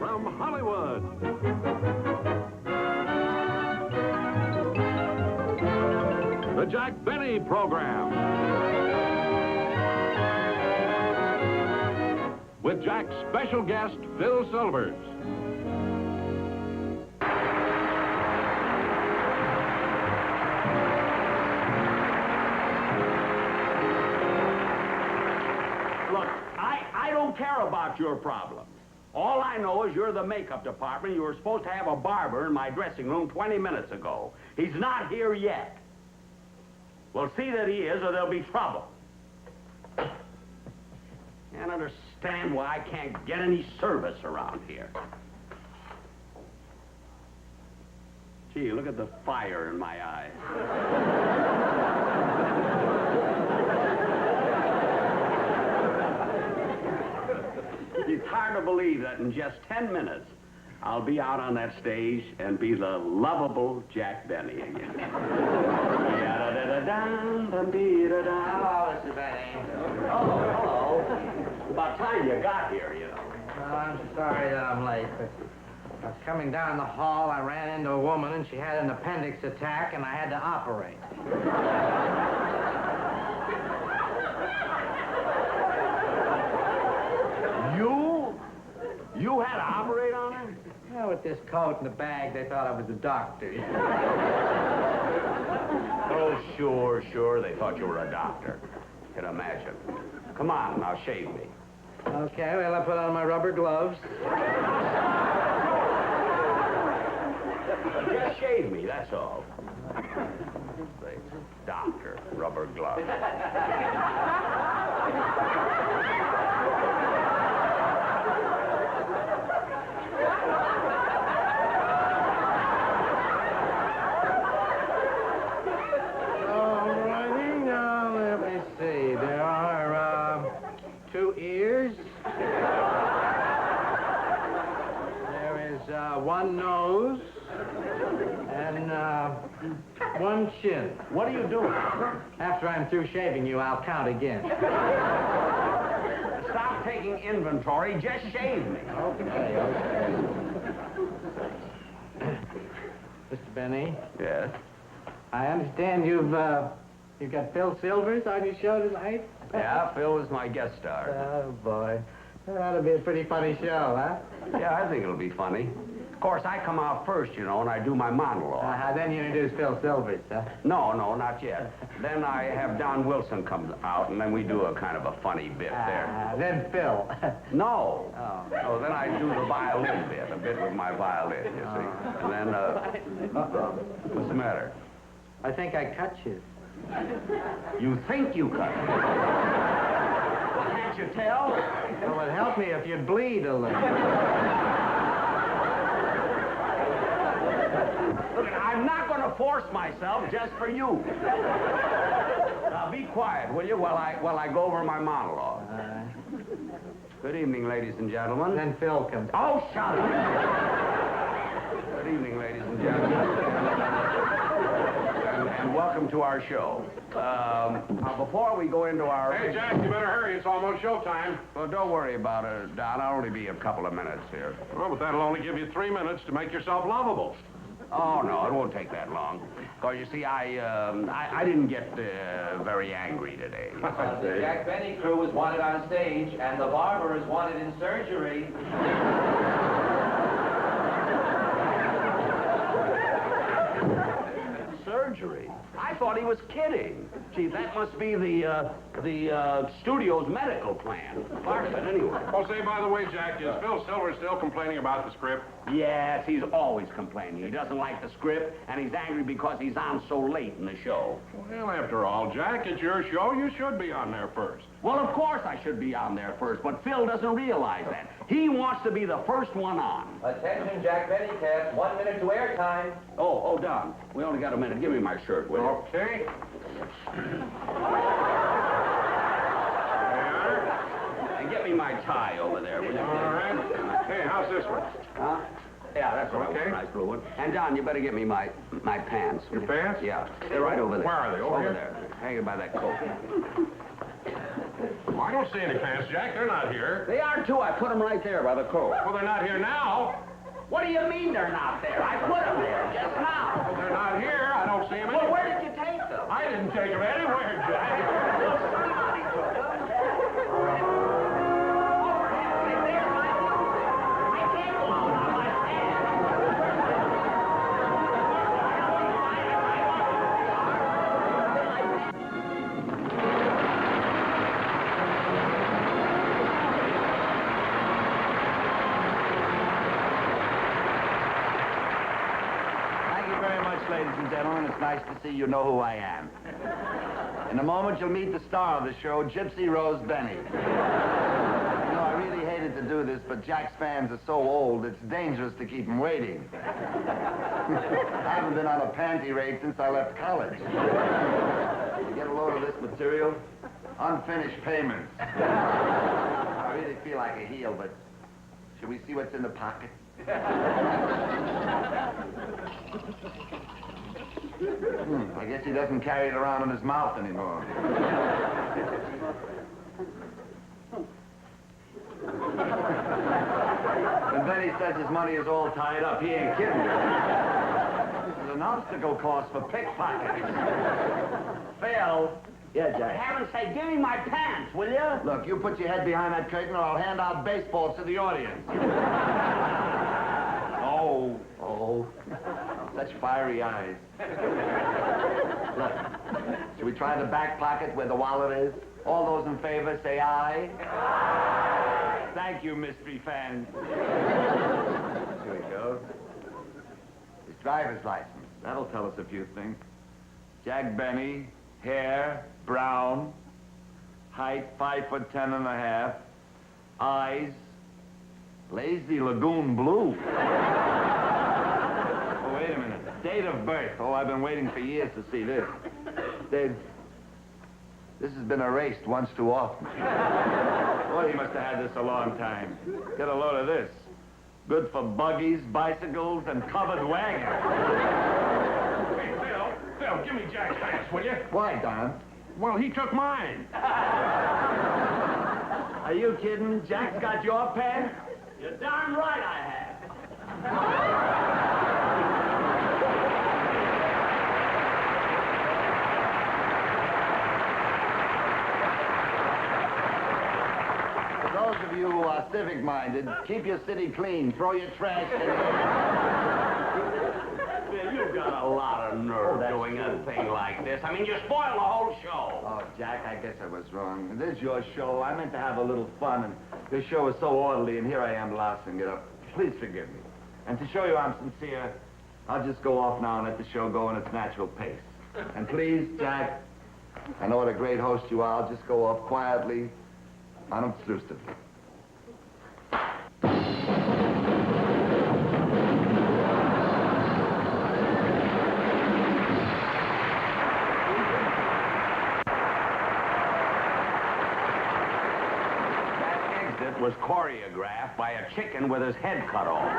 from Hollywood. The Jack Benny Program. With Jack's special guest, Phil Silvers. Look, I don't care about your problems. All I know is you're the makeup department. You were supposed to have a barber in my dressing room 20 minutes ago. He's not here yet. Well, see that he is, or there'll be trouble. Can't understand why I can't get any service around here. Gee, look at the fire in my eyes. It's hard to believe that in just 10 minutes, I'll be out on that stage and be the lovable Jack Benny again. Hello, Mr. Benny. Oh, hello. It's about time you got here, you know. Well, I'm sorry that I'm late, but I was coming down the hall, I ran into a woman, and she had an appendix attack, and I had to operate. You had to operate on her? Yeah, with this coat and the bag, they thought I was a doctor. Oh, sure. They thought you were a doctor. Can imagine. Come on, now shave me. Okay, well, I put on my rubber gloves. Just shave me, that's all. Say, doctor, rubber glove. One nose and one chin. What are you doing? After I'm through shaving you, I'll count again. Stop taking inventory. Just shave me. Okay. Mr. Benny? Yes? I understand you've got Phil Silvers on your show tonight? Yeah, Phil is my guest star. Oh, boy. That ought to be a pretty funny show, huh? Yeah, I think it'll be funny. Of course, I come out first, you know, and I do my monologue. Then you introduce Phil Silvers, huh? No, not yet. Then I have Don Wilson come out, and then we do a kind of a funny bit there. Then Phil. No. Oh. No, then I do the violin bit, a bit with my violin, you see. And then, what's the matter? I think I cut you. You think you cut me? Can't you tell? Well, it'd help me if you'd bleed a little. Look, I'm not going to force myself just for you. Now, be quiet, will you, while I go over my monologue. Good evening, ladies and gentlemen. Then Phil comes. Oh, shut up. Good evening, ladies and gentlemen. And welcome to our show. Now, before we go into our... Hey, Jack, you better hurry. It's almost showtime. Well, don't worry about it, Don. I'll only be a couple of minutes here. Well, but that'll only give you 3 minutes to make yourself lovable. Oh, no, it won't take that long. Because, you see, I didn't get very angry today. The Jack Benny crew is wanted on stage, and the barber is wanted in surgery. Surgery? I thought he was kidding. Gee, that must be the studio's medical plan. Part of it, anyway. Oh, say, by the way, Jack, is Phil Silver still complaining about the script? Yes, he's always complaining. He doesn't like the script, and he's angry because he's on so late in the show. Well, after all, Jack, it's your show. You should be on there first. Well, of course I should be on there first, but Phil doesn't realize that. He wants to be the first one on. Attention, Jack Benny cast. 1 minute to airtime. Oh, Don, we only got a minute. Give me my shirt, will you? Okay. And get me my tie over there, will you? All right. Hey, how's this one? Huh? Yeah, that's right. Okay. Nice blue one. And Don, you better get me my pants. Your pants? Yeah, they're right over there. Where are they? Over here? there, hanging by that coat. Well, I don't see any pants, Jack. They're not here. They are, too. I put them right there by the coat. Well, they're not here now. What do you mean they're not there? I put them there just now. Well, they're not here. I don't see them Well, anywhere. where did you take them? I didn't take them anywhere, Jack. Somebody took them. Oh, for heaven's sake, there's my music. I can't go out on my pants. Thank you very much, ladies and gentlemen. It's nice to see you know who I am. In a moment, you'll meet the star of the show, Gypsy Rose Benny. You know, I really hated to do this, but Jack's fans are so old, it's dangerous to keep them waiting. I haven't been on a panty raid since I left college. You get a load of this material? Unfinished payments. I really feel like a heel, but should we see what's in the pocket? I guess he doesn't carry it around in his mouth anymore. And then he says his money is all tied up. He ain't kidding. This is an obstacle course for pickpockets. Phil. Yeah, For Jack. heaven's sake, give me my pants, will you? Look, you put your head behind that curtain or I'll hand out baseballs to the audience. Oh, such fiery eyes. Look, should we try the back pocket where the wallet is? All those in favor, say aye. Aye. Thank you, mystery fans. Here we go. His driver's license. That'll tell us a few things. Jack Benny, hair, brown, height 5'10½", eyes, lazy lagoon blue. Oh, wait a minute. Date of birth. Oh, I've been waiting for years to see this. This has been erased once too often. Boy, he must have had this a long time. Get a load of this. Good for buggies, bicycles, and covered wagons. Hey, Phil, give me Jack's pants, will you? Why, Don? Well, he took mine. Are you kidding? Jack's got your pants? You're darn right I have. For those of you who are civic-minded, keep your city clean. Throw your trash in Yeah, you've got a lot of nerve doing a thing like this. I mean, you spoil the whole show. Oh, Jack, I guess I was wrong. This is your show. I meant to have a little fun, and this show is so orderly, and here I am lousing it up. Please forgive me. And to show you I'm sincere, I'll just go off now and let the show go in its natural pace. And please, Jack, I know what a great host you are. I'll just go off quietly, unobtrusively. Was choreographed by a chicken with his head cut off.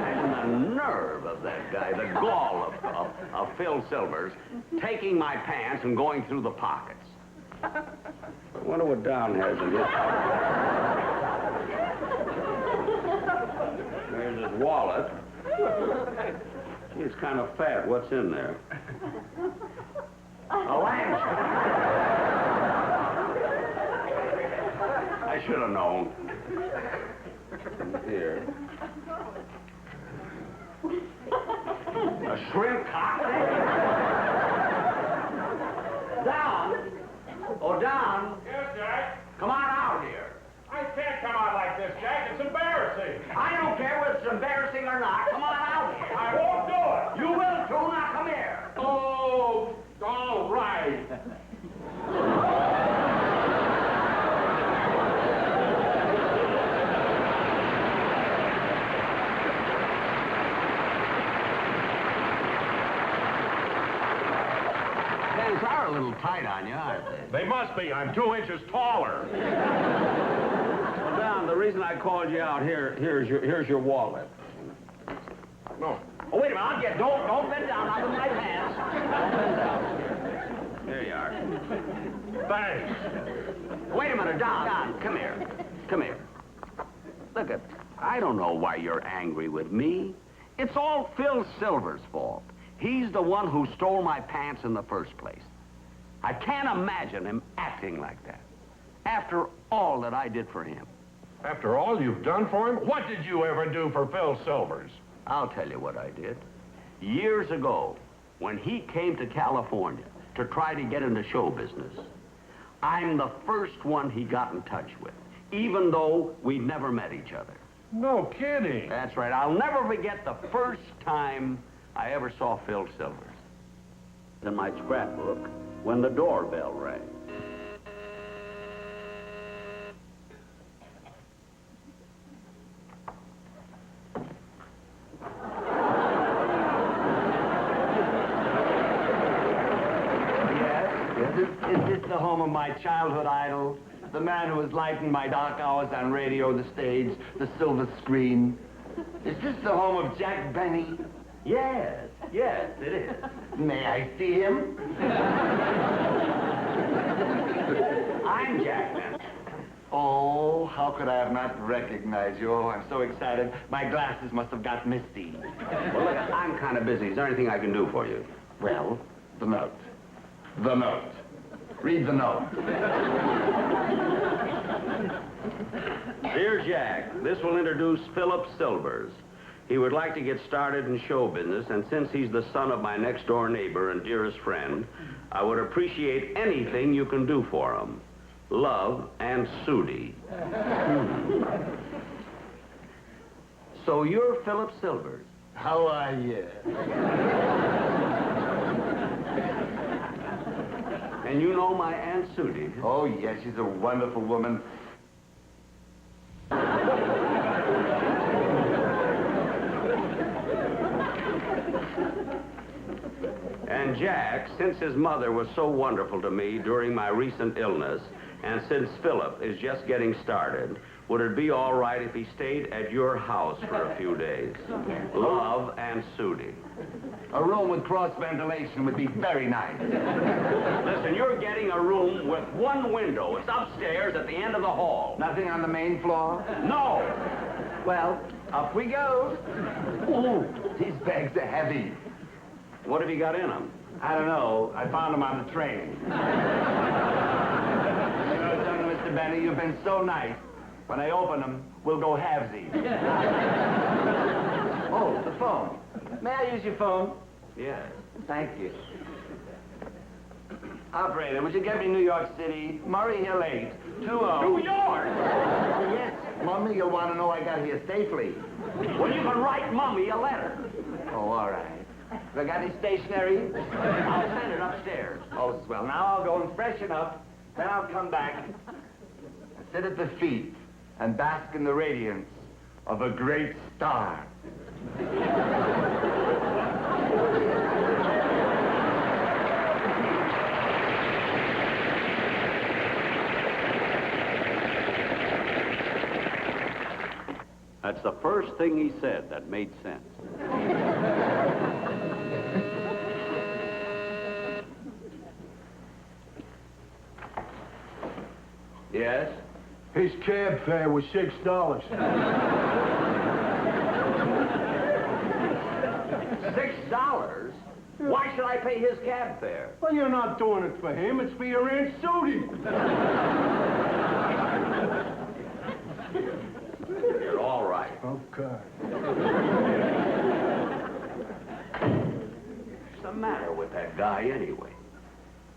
And the nerve of that guy, the gall of Phil Silvers, taking my pants and going through the pockets. I wonder what Don has in his pocket. There's his wallet. Gee, it's kind of fat. What's in there? A lamb chop. I should have known. Here. A shrimp cocktail? Don? Oh, Don? Yes, Jack? Come on out here. I can't come out like this, Jack. It's embarrassing. I don't care whether it's embarrassing or not. Come on out here. I won't do it. You will too. Now come here. Oh, all right. Pants are a little tight on you, aren't they? They must be. I'm 2 inches taller. Well, Don, the reason I called you out here's your wallet. No. Oh, wait a minute. I'll get. Don't bend down. I'll put my pants. Don't bend down. There you are. Thanks. Wait a minute, Don, come here. Come here. Look at, I don't know why you're angry with me. It's all Phil Silver's fault. He's the one who stole my pants in the first place. I can't imagine him acting like that. After all that I did for him. After all you've done for him, what did you ever do for Phil Silvers? I'll tell you what I did. Years ago, when he came to California to try to get into show business, I'm the first one he got in touch with, even though we'd never met each other. No kidding. That's right. I'll never forget the first time I ever saw Phil Silvers. In my scrapbook, when the doorbell rang. Is this the home of my childhood idol? The man who has lightened my dark hours on radio, the stage, the silver screen? Is this the home of Jack Benny? Yes, it is. May I see him? I'm Jack Benny. Oh, how could I have not recognized you? Oh, I'm so excited. My glasses must have got misty. Well, look, I'm kind of busy. Is there anything I can do for you? Well, the note. The note. Read the note. Dear Jack, this will introduce Philip Silvers. He would like to get started in show business, and since he's the son of my next-door neighbor and dearest friend, I would appreciate anything you can do for him. Love, and Sudi. So you're Philip Silvers. How are you? And you know my Aunt Sudi. Oh, yes, she's a wonderful woman. And Jack, since his mother was so wonderful to me during my recent illness, and since Philip is just getting started, would it be all right if he stayed at your house for a few days? Love, and Sudi. A room with cross ventilation would be very nice. Listen, you're getting a room with one window. It's upstairs at the end of the hall. Nothing on the main floor? No! Well, up we go. Ooh, these bags are heavy. What have you got in them? I don't know. I found them on the train. You know something, Mr. Benny? You've been so nice. When I open them, we'll go halvesies. Oh, the phone. May I use your phone? Yes. Thank you. Operator, would you get me New York City, Murray Hill 8, 20... New York! Yes, Mummy, you'll want to know I got here safely. Well, you can write Mummy a letter. Oh, all right. Have I got any stationery? I'll send it upstairs. Oh, swell. Now I'll go and freshen up, then I'll come back and sit at the feet and bask in the radiance of a great star. That's the first thing he said that made sense. Yes? His cab fare was $6. $6? Why should I pay his cab fare? Well, you're not doing it for him. It's for your Aunt Sudi. You're all right. Okay. What's the matter with that guy anyway?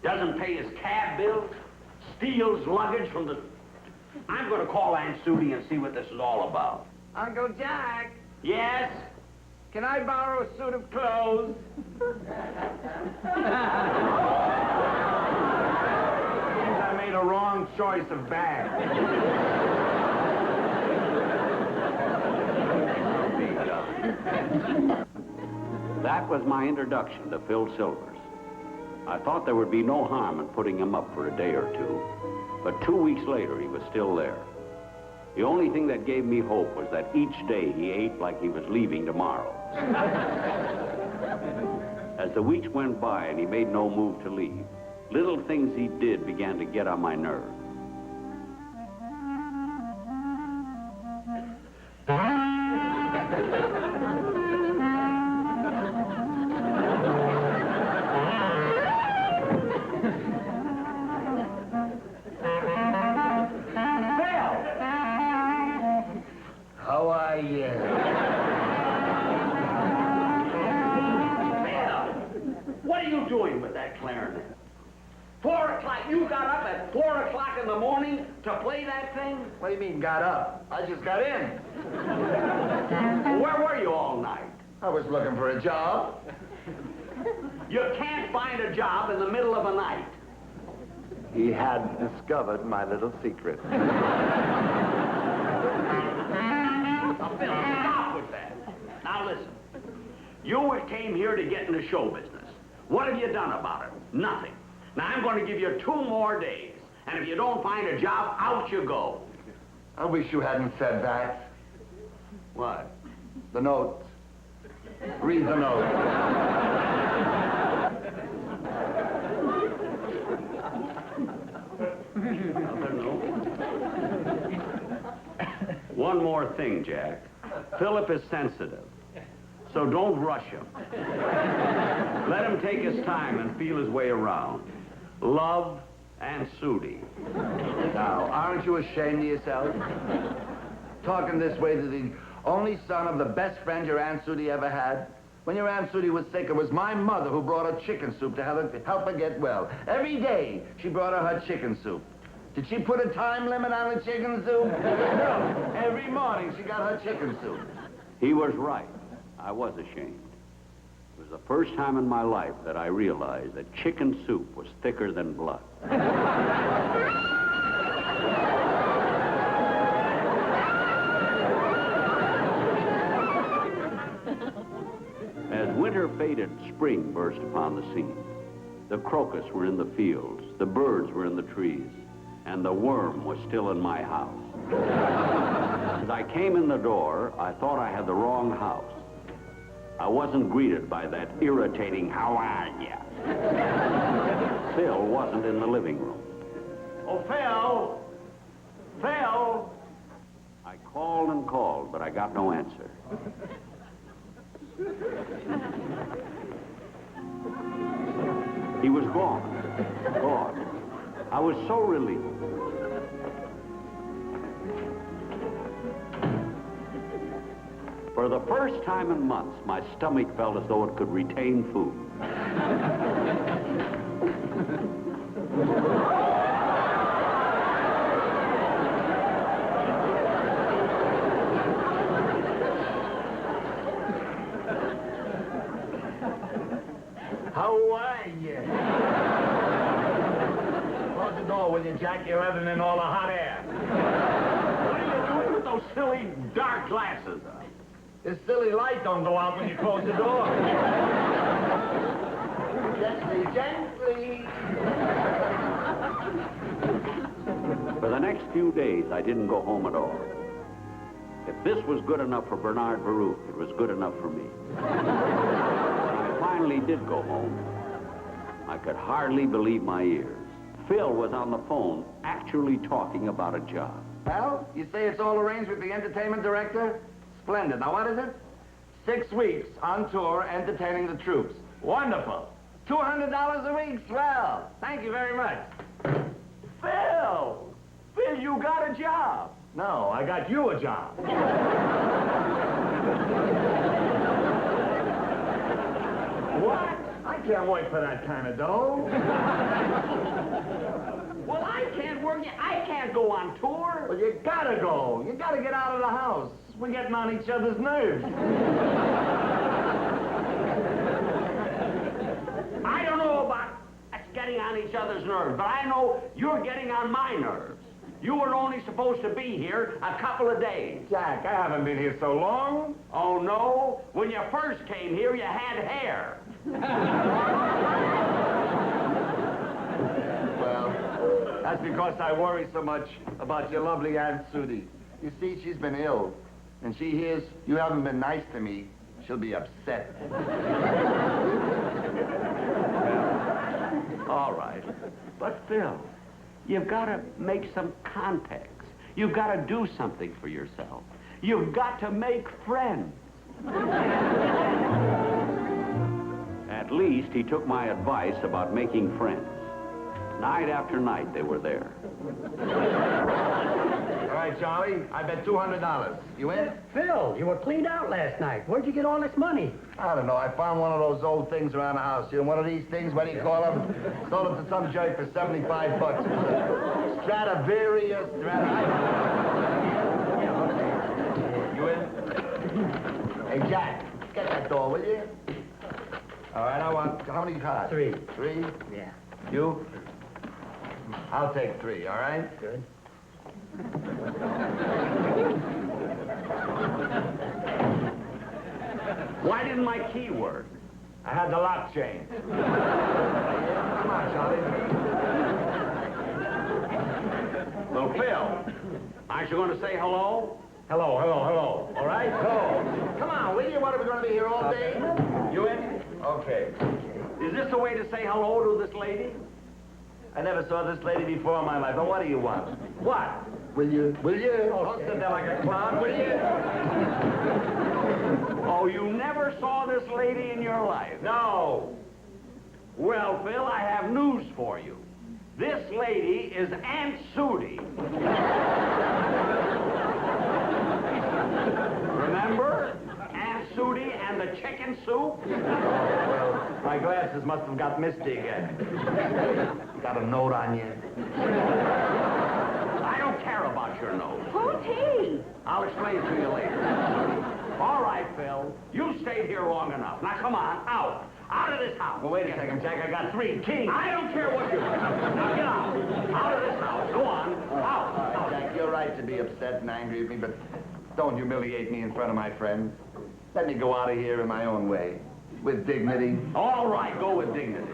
Doesn't pay his cab bill, steals luggage from the... I'm going to call Aunt Sudi and see what this is all about. Uncle Jack, Yes? can I borrow a suit of clothes? Seems I made a wrong choice of bag. That was my introduction to Phil Silvers. I thought there would be no harm in putting him up for a day or two, but 2 weeks later he was still there. The only thing that gave me hope was that each day he ate like he was leaving tomorrow. As the weeks went by and he made no move to leave, Little things he did began to get on my nerves. How are you? What are you doing with that clarinet? 4 o'clock. You got up at 4 o'clock in the morning to play that thing? What do you mean, got up? I just got in. Where were you all night? I was looking for a job. You can't find a job in the middle of the night. He had discovered my little secret. Now, Phil, stop with that. Now, listen. You came here to get into show business. What have you done about it? Nothing. Now, I'm going to give you 2 more days. And if you don't find a job, out you go. I wish you hadn't said that. What? The note. Read the note. One more thing, Jack. Philip is sensitive, so don't rush him. Let him take his time and feel his way around. Love and Sudi. Now, aren't you ashamed of yourself? Talking this way to the only son of the best friend your Aunt Sudi ever had? When your Aunt Sudi was sick, it was my mother who brought her chicken soup to help her get well. Every day, she brought her chicken soup. Did she put a time limit on the chicken soup? No. Every morning, she got her chicken soup. He was right. I was ashamed. It was the first time in my life that I realized that chicken soup was thicker than blood. As winter faded, spring burst upon the scene. The crocus were in the fields, the birds were in the trees, and the worm was still in my house. As I came in the door, I thought I had the wrong house. I wasn't greeted by that irritating, "How are ya?" Phil wasn't in the living room. Oh, Phil! Phil! I called and called, but I got no answer. He was gone. Gone. I was so relieved. For the first time in months, my stomach felt as though it could retain food. How are you? Close the door, will you, Jack? You're letting in all the hot air. What are you doing with those silly dark glasses? This silly light don't go out when you close the door. Gently, gently. For the next few days, I didn't go home at all. If this was good enough for Bernard Baruch, it was good enough for me. When I finally did go home, I could hardly believe my ears. Phil was on the phone, actually talking about a job. Well, you say it's all arranged with the entertainment director? Splendid. Now, what is it? 6 weeks on tour entertaining the troops. Wonderful. $200 a week. Swell. Thank you very much. Phil! Phil, you got a job. No, I got you a job. What? I can't wait for that kind of dough. Well, I can't work. I can't go on tour. Well, you gotta go. You gotta get out of the house. We're getting on each other's nerves. I don't know about getting on each other's nerves, but I know you're getting on my nerves. You were only supposed to be here a couple of days. Jack, I haven't been here so long. Oh, no? When you first came here, you had hair. Well, that's because I worry so much about your lovely Aunt Sudi. You see, she's been ill, and she hears you haven't been nice to me. She'll be upset. All right. But, Phil, you've got to make some contacts. You've got to do something for yourself. You've got to make friends. At least he took my advice about making friends. Night after night, they were there. All right, Charlie, I bet $200. You in? Phil, you were cleaned out last night. Where'd you get all this money? I don't know. I found one of those old things around the house. You know, one of these things, what do you call them? Sold it to some jerk for $75. Stradivarius. You in? Hey, Jack, get that door, will you? All right, I want... How many cards? 3. 3? Yeah. You? I'll take 3, all right? Good. Why didn't my key work? I had the lock changed. Come on, Charlie. Well, Phil, aren't you going to say hello? Hello. All right? Hello. Come on, will you? What, are we going to be here all day? You in? Okay. Is this the way to say hello to this lady? I never saw this lady before in my life. But what do you want? What? Will you? Don't sit there like a clown, will you? Oh, you never saw this lady in your life? No. Well, Phil, I have news for you. This lady is Aunt Sudie. Remember? Aunt Sudie and the chicken soup? Well, my glasses must have got misty again. Got a note on you? I don't care about your nose. Who's he? I'll explain it to you later. All right, Phil. You stayed here long enough. Now, come on, out. Out of this house. Well, wait a second, Jack. I got 3 kings. I don't care what you do. Now, get out. Out of this house. Go on. Out. Jack, you're right to be upset and angry with me, but don't humiliate me in front of my friends. Let me go out of here in my own way, with dignity. All right, go with dignity.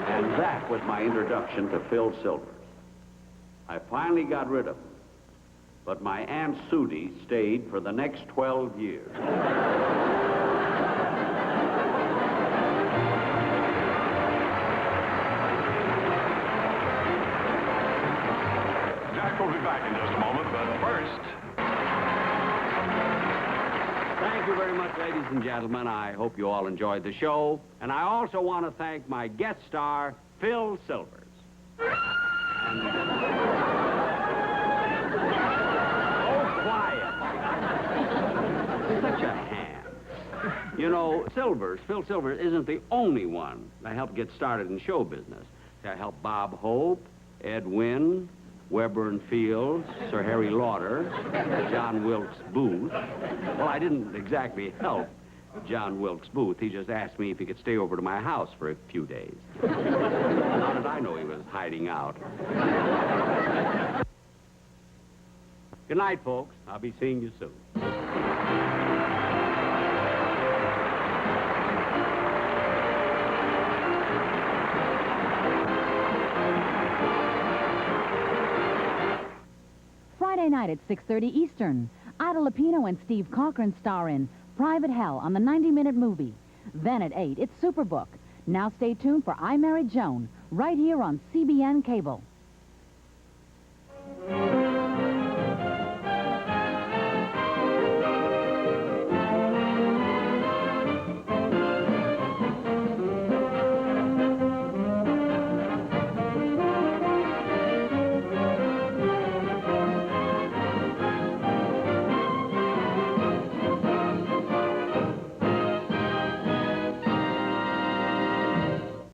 And that was my introduction to Phil Silvers. I finally got rid of him. But my Aunt Sudie stayed for the next 12 years. Jack will be back in just a moment, but first... Thank you very much, ladies and gentlemen. I hope you all enjoyed the show. And I also want to thank my guest star, Phil Silvers. Such a ham. You know, Phil Silvers isn't the only one that helped get started in show business. I helped Bob Hope, Ed Wynn, Weber and Fields, Sir Harry Lauder, John Wilkes Booth. Well, I didn't exactly help John Wilkes Booth. He just asked me if he could stay over to my house for a few days. How did I know he was hiding out? Good night, folks. I'll be seeing you soon. Friday night at 6:30 Eastern. Ida Lupino and Steve Cochran star in Private Hell on the 90-minute movie. Then at 8, it's Superbook. Now stay tuned for I Married Joan, right here on CBN Cable.